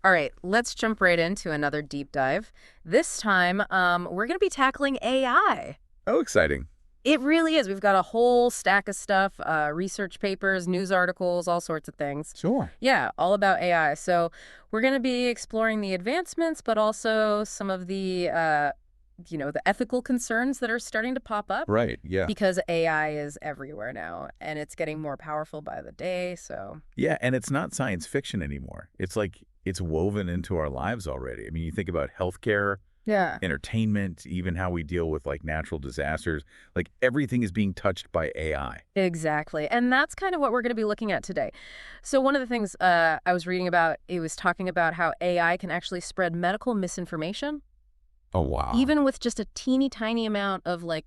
All right, let's jump right into another deep dive. This time, we're going to be tackling AI. Oh, exciting. It really is. We've got a whole stack of stuff, research papers, news articles, all sorts of things. Sure. Yeah, all about AI. So we're going to be exploring the advancements, but also some of the ethical concerns that are starting to pop up Right, yeah. because AI is everywhere now, and it's getting more powerful by the day. So Yeah, and it's not science fiction anymore. It's like it's woven into our lives already. I mean, you think about healthcare, yeah. entertainment, even how we deal with like natural disasters. Like everything is being touched by AI. Exactly. And that's kind of what we're going to be looking at today. So one of the things I was reading about, it was talking about how AI can actually spread medical misinformation, Oh, wow. even with just a teeny tiny amount of like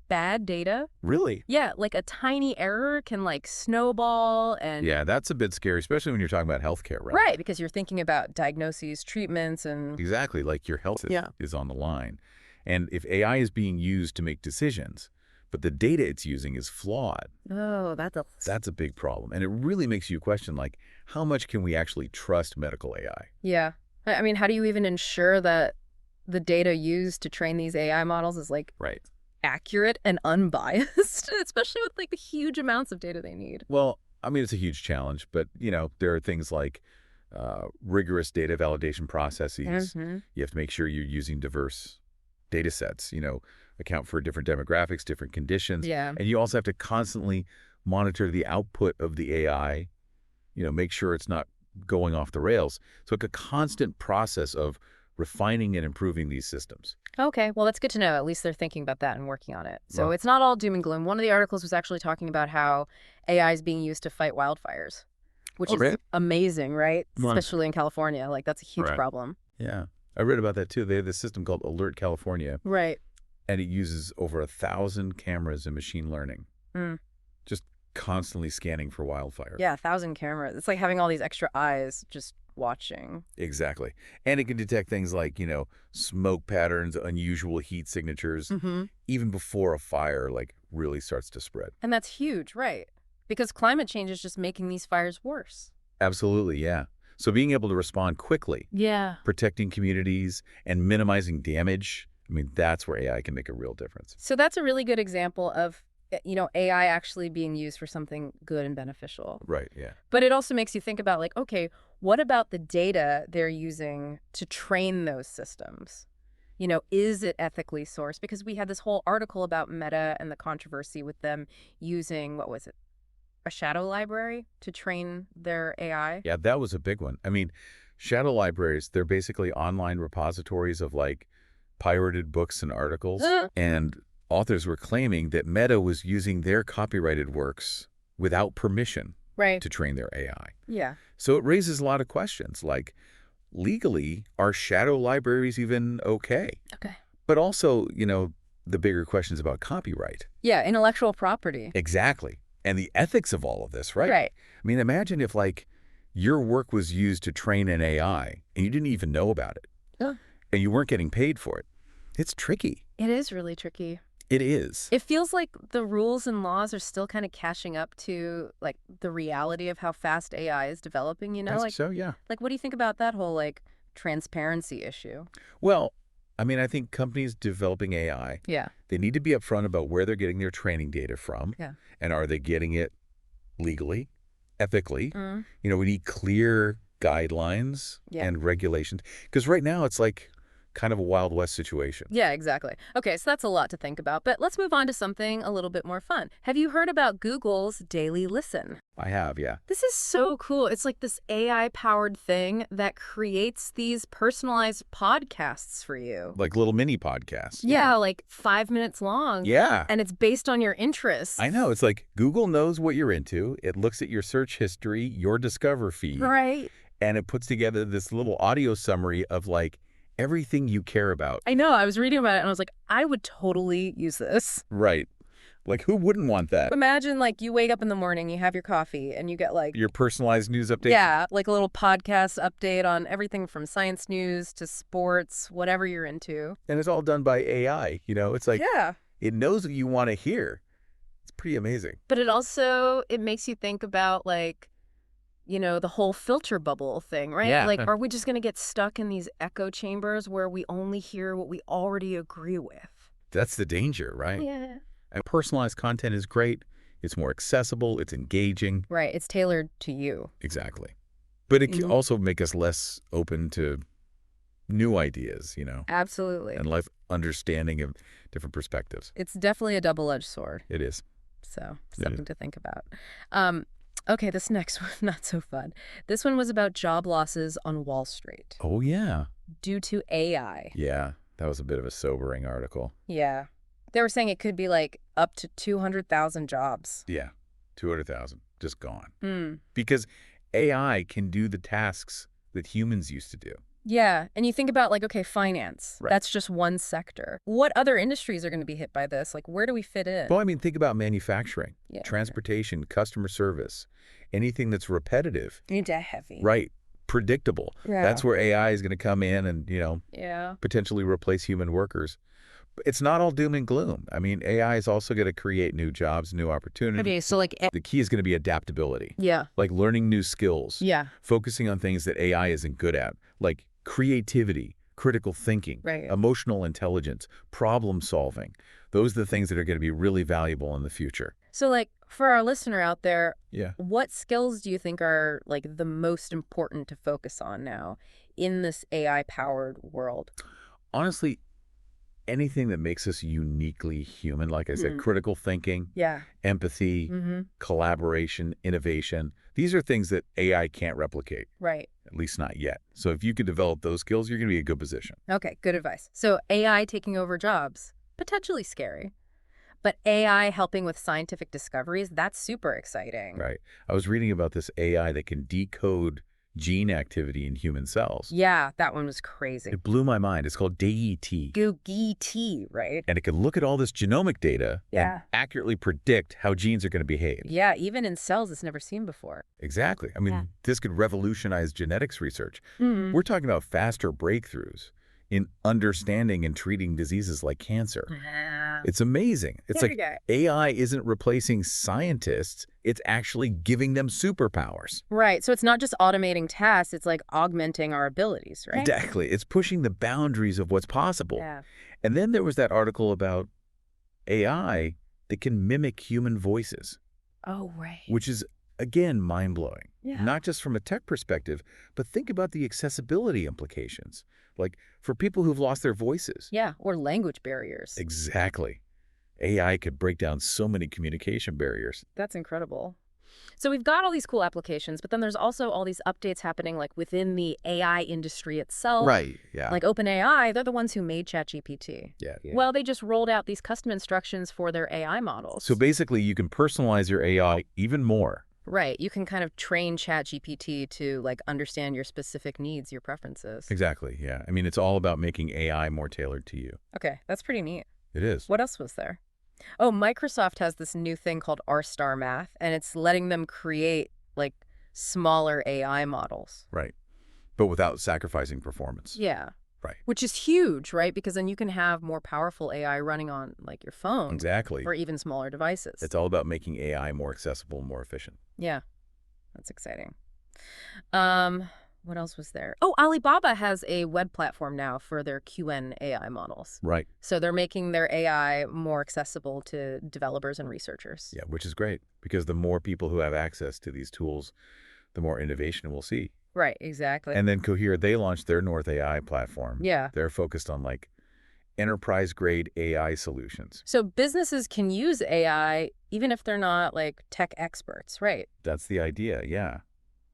bad data. Really? Yeah, like a tiny error can like snowball and Yeah, that's a bit scary, especially when you're talking about healthcare, right? right, because you're thinking about diagnoses, treatments, and Exactly, like your health yeah. is on the line. And if AI is being used to make decisions, but the data it's using is flawed, Oh, that's a big problem. And it really makes you question, like, how much can we actually trust medical AI? yeah. I mean, how do you even ensure that the data used to train these AI models is like Right. accurate and unbiased, especially with like the huge amounts of data they need. Well, I mean, it's a huge challenge, but, there are things like rigorous data validation processes. Mm-hmm. You have to make sure you're using diverse data sets, account for different demographics, different conditions. Yeah. And you also have to constantly monitor the output of the AI, make sure it's not going off the rails. So it's a constant process of refining and improving these systems. Okay, well, that's good to know. At least they're thinking about that and working on it. So Well, it's not all doom and gloom. One of the articles was actually talking about how AI is being used to fight wildfires, which oh, is really? amazing, right? Right. Especially in California. Like, that's a huge Right. problem. Yeah. I read about that too. They have this system called Alert California, Right. and it uses over 1,000 cameras and machine learning, Mm. just constantly scanning for wildfire. Yeah, 1,000 cameras. It's like having all these extra eyes just watching. Exactly. And it can detect things like, smoke patterns, unusual heat signatures, Mm-hmm. even before a fire, like, really starts to spread. And that's huge, right? Because climate change is just making these fires worse. Absolutely, yeah. So being able to respond quickly, Yeah. protecting communities, and minimizing damage, I mean, that's where AI can make a real difference. So that's a really good example of, AI actually being used for something good and beneficial. Right, yeah. But it also makes you think about like, okay, what about the data they're using to train those systems? Is it ethically sourced? Because we had this whole article about Meta and the controversy with them using, what was it, a shadow library to train their AI? Yeah, that was a big one. I mean, shadow libraries, they're basically online repositories of like pirated books and articles. And authors were claiming that Meta was using their copyrighted works without permission Right. to train their AI. Yeah. So it raises a lot of questions like, legally, are shadow libraries even okay? Okay. But also, the bigger questions about copyright. Yeah, intellectual property. Exactly. And the ethics of all of this, right? Right. I mean, imagine if, like, your work was used to train an AI and you didn't even know about it. Yeah. And you weren't getting paid for it. It's tricky. It is really tricky. It is. It feels like the rules and laws are still kind of catching up to like the reality of how fast AI is developing, So, yeah. Like what do you think about that whole like transparency issue? Well, I mean, I think companies developing AI, Yeah. they need to be upfront about where they're getting their training data from. Yeah. And are they getting it legally, ethically? Mm. We need clear guidelines Yeah. and regulations. Because right now it's like kind of a Wild West situation. Yeah, exactly. Okay, so that's a lot to think about, but let's move on to something a little bit more fun. Have you heard about Google's Daily Listen? I have, yeah. This is so cool. It's like this AI-powered thing that creates these personalized podcasts for you. Like little mini podcasts. Yeah, like 5 minutes long. Yeah. And it's based on your interests. I know. It's like Google knows what you're into. It looks at your search history, your Discover feed. Right. And it puts together this little audio summary of like everything you care about. I know. I was reading about it and I was like, I would totally use this. Right. Like, who wouldn't want that? Imagine, like, you wake up in the morning, you have your coffee, and you get, like... Your personalized news update? Yeah, like a little podcast update on everything from science news to sports, whatever you're into. And it's all done by AI, It's like, Yeah. it knows what you want to hear. It's pretty amazing. But it also, it makes you think about, like, the whole filter bubble thing, right? Yeah. Like, are we just going to get stuck in these echo chambers where we only hear what we already agree with? That's the danger, right? Yeah. And personalized content is great. It's more accessible. It's engaging. Right. It's tailored to you. Exactly. But it can also make us less open to new ideas, Absolutely. and life understanding of different perspectives. It's definitely a double-edged sword. It is. So It something is. to think about. Okay, this next one, not so fun. This one was about job losses on Wall Street Oh, yeah. due to AI. Yeah. That was a bit of a sobering article. Yeah. They were saying it could be like up to 200,000 jobs. Yeah. 200,000 just gone. Hmm. Because AI can do the tasks that humans used to do. Yeah, and you think about like, okay, finance. Right. That's just one sector. What other industries are going to be hit by this? Like, where do we fit in? Well, I mean, think about manufacturing, Yeah. transportation, customer service, anything that's repetitive. Data heavy. Right. Predictable. Yeah. That's where AI is going to come in and, Yeah. potentially replace human workers. But it's not all doom and gloom. I mean, AI is also going to create new jobs, new opportunities. Okay, so like, The key is going to be adaptability. yeah. Like learning new skills. Yeah. Focusing on things that AI isn't good at, like creativity, critical thinking, Right. emotional intelligence, problem solving. Those are the things that are going to be really valuable in the future. So like, for our listener out there, Yeah. what skills do you think are like the most important to focus on now in this AI-powered world? Honestly, anything that makes us uniquely human, like I said, critical thinking, Yeah. empathy, collaboration, innovation, these are things that AI can't replicate, Right. at least not yet. So if you could develop those skills, you're going to be in a good position. Okay, good advice. So AI taking over jobs, potentially scary. But AI helping with scientific discoveries, that's super exciting. Right. I was reading about this AI that can decode gene activity in human cells. Yeah, that one was crazy. It blew my mind. It's called DET. Googie, right? And it can look at all this genomic data Yeah. and accurately predict how genes are going to behave. Yeah, even in cells it's never seen before. Exactly. I mean, this could revolutionize genetics research. Mm. We're talking about faster breakthroughs in understanding and treating diseases like cancer. It's amazing. It's like AI isn't replacing scientists. It's actually giving them superpowers. Right, so it's not just automating tasks, it's like augmenting our abilities, right? Exactly. It's pushing the boundaries of what's possible. Yeah. And then there was that article about AI that can mimic human voices, Oh, right. which is, again, mind-blowing. Yeah. Not just from a tech perspective, but think about the accessibility implications. Like, for people who've lost their voices. Yeah, or language barriers. Exactly. AI could break down so many communication barriers. That's incredible. So we've got all these cool applications, but then there's also all these updates happening like within the AI industry itself. Right, yeah. Like OpenAI, they're the ones who made ChatGPT. Yeah. Well, they just rolled out these custom instructions for their AI models. So basically, you can personalize your AI even more. Right. You can kind of train ChatGPT to like understand your specific needs, your preferences. Exactly, yeah. I mean, it's all about making AI more tailored to you. Okay, that's pretty neat. It is. What else was there? Oh, Microsoft has this new thing called R-star math, and it's letting them create like smaller AI models. Right. But without sacrificing performance. Yeah. Right. Which is huge, right? Because then you can have more powerful AI running on like your phone. Exactly. Or even smaller devices. It's all about making AI more accessible and more efficient. Yeah. That's exciting. What else was there? Oh, Alibaba has a web platform now for their QN AI models. Right. So they're making their AI more accessible to developers and researchers. Yeah, which is great because the more people who have access to these tools, the more innovation we'll see. Right, exactly. And then Cohere, they launched their North AI platform. Yeah. They're focused on like enterprise-grade AI solutions. So businesses can use AI even if they're not like tech experts, right? That's the idea, yeah.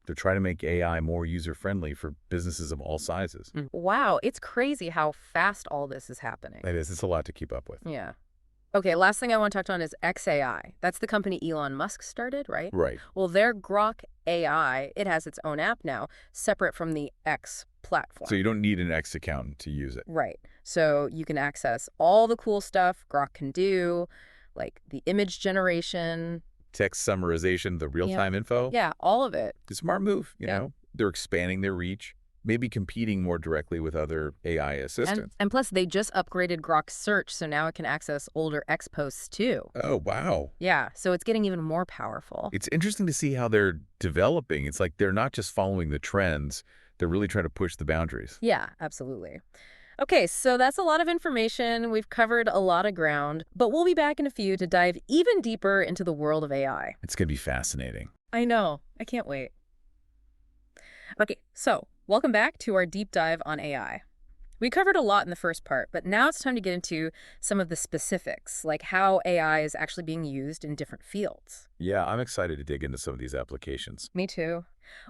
They're trying to make AI more user-friendly for businesses of all sizes. Wow, it's crazy how fast all this is happening. It is. It's a lot to keep up with. Yeah. Okay, last thing I want to touch on is XAI. That's the company Elon Musk started, right? Right. Well, their Grok AI, it has its own app now, separate from the X platform. So you don't need an X accountant to use it. Right. So you can access all the cool stuff Grok can do, like the image generation. Text summarization, the real-time info. Yeah, all of it. It's a smart move, you Yeah. know. They're expanding their reach. maybe competing more directly with other AI And assistants. and plus, they just upgraded Grok's search, so now it can access older X posts too. Oh, wow. Yeah, so it's getting even more powerful. It's interesting to see how they're developing. It's like they're not just following the trends, they're really trying to push the boundaries. Yeah, absolutely. Okay, so that's a lot of information. We've covered a lot of ground, but we'll be back in a few to dive even deeper into the world of AI. It's going to be fascinating. I know. I can't wait. Okay, so welcome back to our deep dive on AI. We covered a lot in the first part, but now it's time to get into some of the specifics, like how AI is actually being used in different fields. Yeah, I'm excited to dig into some of these applications. Me too.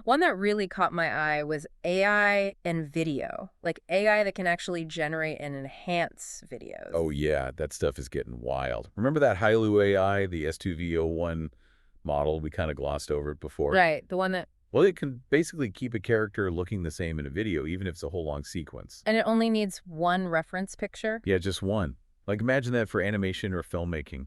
One that really caught my eye was AI and video, like AI that can actually generate and enhance videos. Oh, yeah, that stuff is getting wild. Remember that Hailu AI, the S2V01 model? We kind of glossed over it before. Right, the one that, Well, it can basically keep a character looking the same in a video, even if it's a whole long sequence. and it only needs one reference picture. Yeah, just one. Like, imagine that for animation or filmmaking.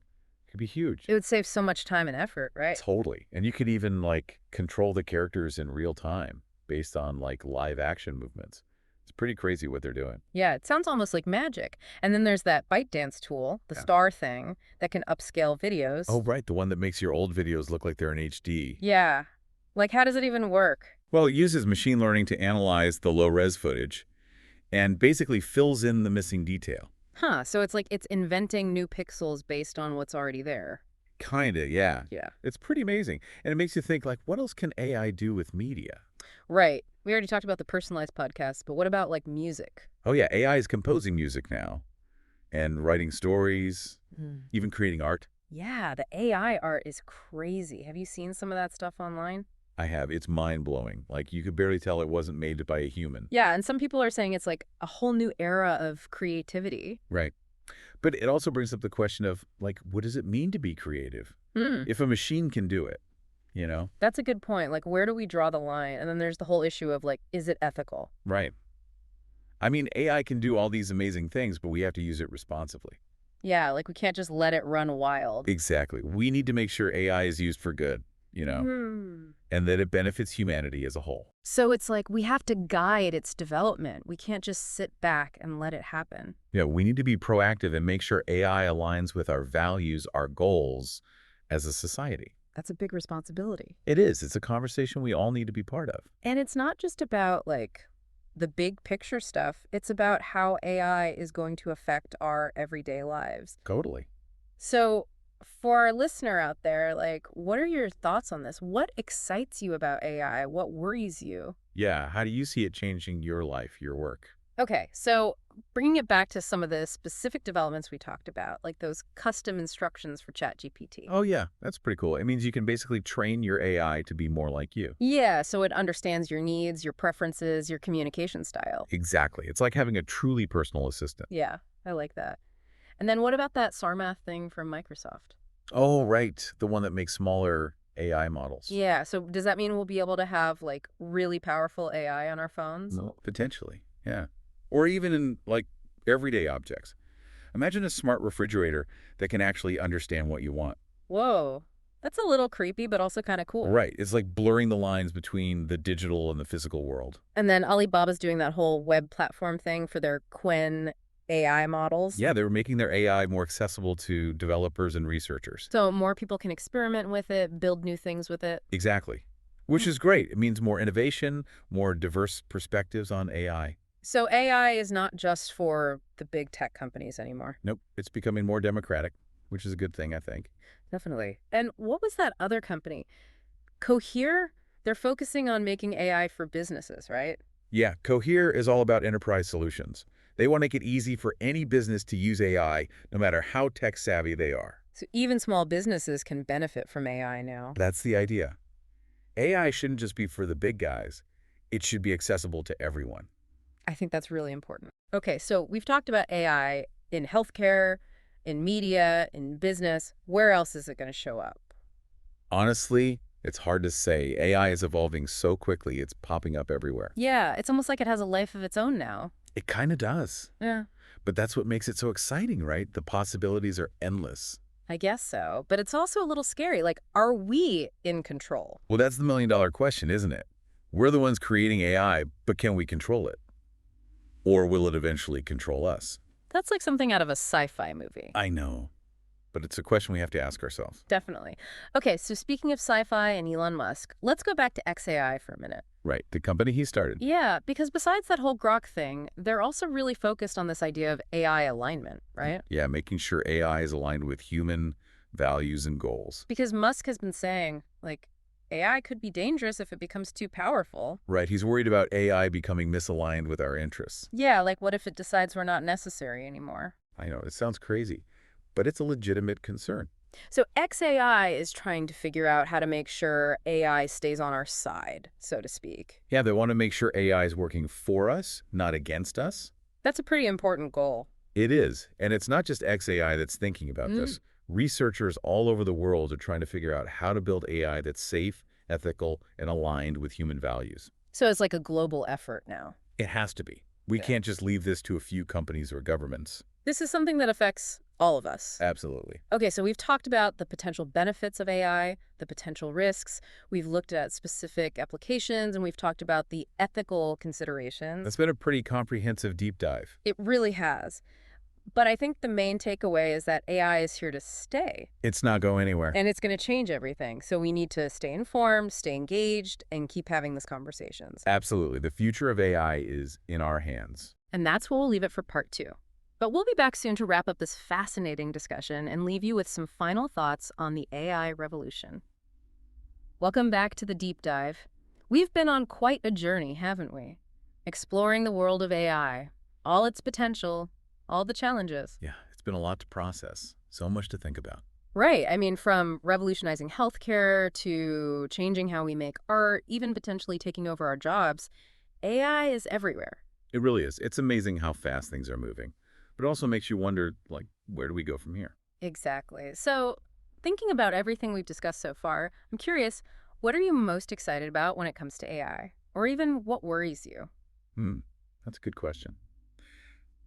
It could be huge. It would save so much time and effort, right? Totally. And you could even, like, control the characters in real time based on, like, live action movements. It's pretty crazy what they're doing. Yeah, it sounds almost like magic. And then there's that ByteDance tool, the Yeah. star thing, that can upscale videos. Oh, right, the one that makes your old videos look like they're in HD. Yeah. Like, how does it even work? Well, it uses machine learning to analyze the low-res footage and basically fills in the missing detail. Huh, so it's like it's inventing new pixels based on what's already there. Kinda, yeah. Yeah. It's pretty amazing. And it makes you think, like, what else can AI do with media? Right. We already talked about the personalized podcasts, but what about, like, music? Oh, yeah, AI is composing music now and writing stories, Mm. even creating art. Yeah, the AI art is crazy. Have you seen some of that stuff online? I have. It's mind-blowing. Like, you could barely tell it wasn't made by a human. Yeah, and some people are saying it's like a whole new era of creativity. Right. But it also brings up the question of, like, what does it mean to be creative? Hmm. If a machine can do it, you know? That's a good point. Like, where do we draw the line? And then there's the whole issue of, like, is it ethical? Right. I mean, AI can do all these amazing things, but we have to use it responsibly. Yeah, like we can't just let it run wild. Exactly. We need to make sure AI is used for good, Hmm. and that it benefits humanity as a whole. So it's like we have to guide its development. We can't just sit back and let it happen. Yeah, we need to be proactive and make sure AI aligns with our values, our goals as a society. That's a big responsibility. It is. It's a conversation we all need to be part of. And it's not just about, like, the big picture stuff. It's about how AI is going to affect our everyday lives. Totally. So for our listener out there, like, what are your thoughts on this? What excites you about AI? What worries you? Yeah, how do you see it changing your life, your work? Okay, so bringing it back to some of the specific developments we talked about, like those custom instructions for ChatGPT. Oh, yeah, that's pretty cool. It means you can basically train your AI to be more like you. Yeah, so it understands your needs, your preferences, your communication style. Exactly. It's like having a truly personal assistant. Yeah, I like that. And then what about that Sarmath thing from Microsoft? Oh, right. The one that makes smaller AI models. Yeah, so does that mean we'll be able to have, like, really powerful AI on our phones? No, potentially, yeah. Or even in, like, everyday objects. Imagine a smart refrigerator that can actually understand what you want. Whoa, that's a little creepy, but also kind of cool. Right. It's like blurring the lines between the digital and the physical world. And then Alibaba's doing that whole web platform thing for their Qwen AI models. Yeah, they were making their AI more accessible to developers and researchers. So more people can experiment with it, build new things with it. Exactly. Which is great. It means more innovation, more diverse perspectives on AI. So AI is not just for the big tech companies anymore. Nope, it's becoming more democratic, which is a good thing, I think. Definitely. And what was that other company? Cohere? They're focusing on making AI for businesses, right? Yeah, Cohere is all about enterprise solutions. They want to make it easy for any business to use AI, no matter how tech-savvy they are. So even small businesses can benefit from AI now. That's the idea. AI shouldn't just be for the big guys. It should be accessible to everyone. I think that's really important. Okay, so we've talked about AI in healthcare, in media, in business. Where else is it going to show up? Honestly, it's hard to say. AI is evolving so quickly, it's popping up everywhere. Yeah, it's almost like it has a life of its own now. It kind of does. Yeah, But that's what makes it so exciting, right? The possibilities are endless. I guess so. But it's also a little scary. Like, are we in control? Well, that's the million-dollar question, isn't it? We're the ones creating AI, but can we control it? Or will it eventually control us? That's like something out of a sci-fi movie. I know, but it's a question we have to ask ourselves. Definitely. Okay, so speaking of sci-fi and Elon Musk, let's go back to XAI for a minute. Right, the company he started. Yeah, because besides that whole Grok thing, they're also really focused on this idea of AI alignment, right? Yeah, making sure AI is aligned with human values and goals. Because Musk has been saying, like, AI could be dangerous if it becomes too powerful. Right, he's worried about AI becoming misaligned with our interests. Yeah, like what if it decides we're not necessary anymore? I know, it sounds crazy, but it's a legitimate concern. So XAI is trying to figure out how to make sure AI stays on our side, so to speak. Yeah, they want to make sure AI is working for us, not against us. That's a pretty important goal. It is, and it's not just XAI that's thinking about this. Researchers all over the world are trying to figure out how to build AI that's safe, ethical, and aligned with human values. So it's like a global effort now. It has to be. We Yeah. can't just leave this to a few companies or governments. This is something that affects all of us. Absolutely. Okay, so we've talked about the potential benefits of AI, the potential risks. We've looked at specific applications, and we've talked about the ethical considerations. That's been a pretty comprehensive deep dive. It really has. But I think the main takeaway is that AI is here to stay, It's not going anywhere. and it's going to change everything. So we need to stay informed, stay engaged, and keep having these conversations. Absolutely. The future of AI is in our hands. And that's where we'll leave it for part 2. But we'll be back soon to wrap up this fascinating discussion and leave you with some final thoughts on the AI revolution. Welcome back to the deep dive. We've been on quite a journey, haven't we? Exploring the world of AI, all its potential, all the challenges. Yeah, it's been a lot to process. So much to think about. Right. I mean, from revolutionizing healthcare to changing how we make art, even potentially taking over our jobs, AI is everywhere. It really is. It's amazing how fast things are moving. But it also makes you wonder, like, where do we go from here? Exactly. So, thinking about everything we've discussed so far, I'm curious, what are you most excited about when it comes to AI? Or even what worries you? That's a good question.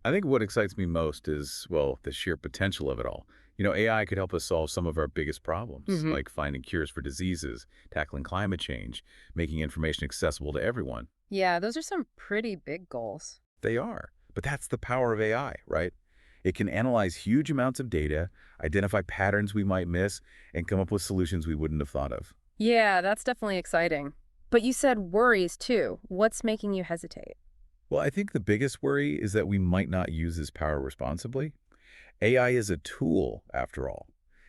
I think what excites me most is, well, the sheer potential of it all. AI could help us solve some of our biggest problems, like finding cures for diseases, tackling climate change, making information accessible to everyone. Yeah, those are some pretty big goals. They are. But that's the power of AI, right? It can analyze huge amounts of data, identify patterns we might miss, and come up with solutions we wouldn't have thought of. Yeah, that's definitely exciting. But you said worries too. What's making you hesitate? Well, I think the biggest worry is that we might not use this power responsibly. AI is a tool, after all.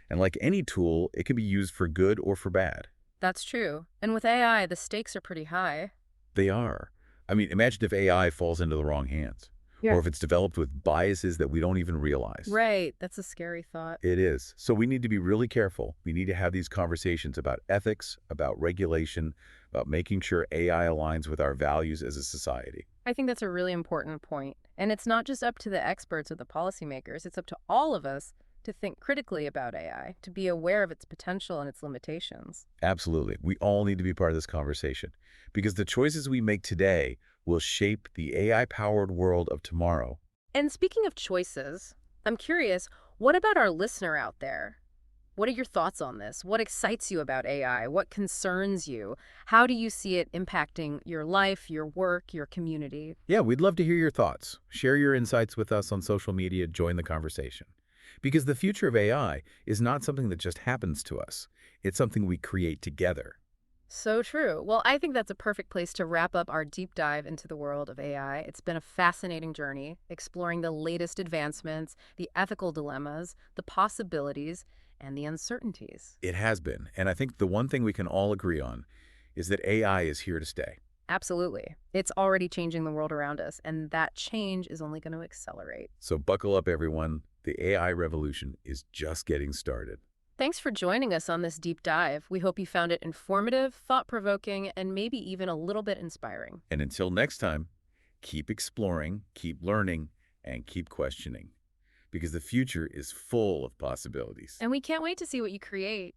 And like any tool, it can be used for good or for bad. That's true. And with AI, the stakes are pretty high. They are. I mean, imagine if AI falls into the wrong hands. Yeah. Or if it's developed with biases that we don't even realize. Right. That's a scary thought. It is. So we need to be really careful. We need to have these conversations about ethics, about regulation, about making sure AI aligns with our values as a society. I think that's a really important point. And it's not just up to the experts or the policymakers, it's up to all of us to think critically about AI, to be aware of its potential and its limitations. Absolutely. We all need to be part of this conversation because the choices we make today will shape the AI-powered world of tomorrow. And speaking of choices, I'm curious, what about our listener out there? What are your thoughts on this? What excites you about AI? What concerns you? How do you see it impacting your life, your work, your community? Yeah, we'd love to hear your thoughts. Share your insights with us on social media. Join the conversation. Because the future of AI is not something that just happens to us. It's something we create together. So true. Well, I think that's a perfect place to wrap up our deep dive into the world of AI. It's been a fascinating journey, exploring the latest advancements, the ethical dilemmas, the possibilities, and the uncertainties. It has been. And I think the one thing we can all agree on is that AI is here to stay. Absolutely. It's already changing the world around us, and that change is only going to accelerate. So buckle up, everyone. The AI revolution is just getting started. Thanks for joining us on this deep dive. We hope you found it informative, thought-provoking, and maybe even a little bit inspiring. And until next time, keep exploring, keep learning, and keep questioning. Because the future is full of possibilities. And we can't wait to see what you create.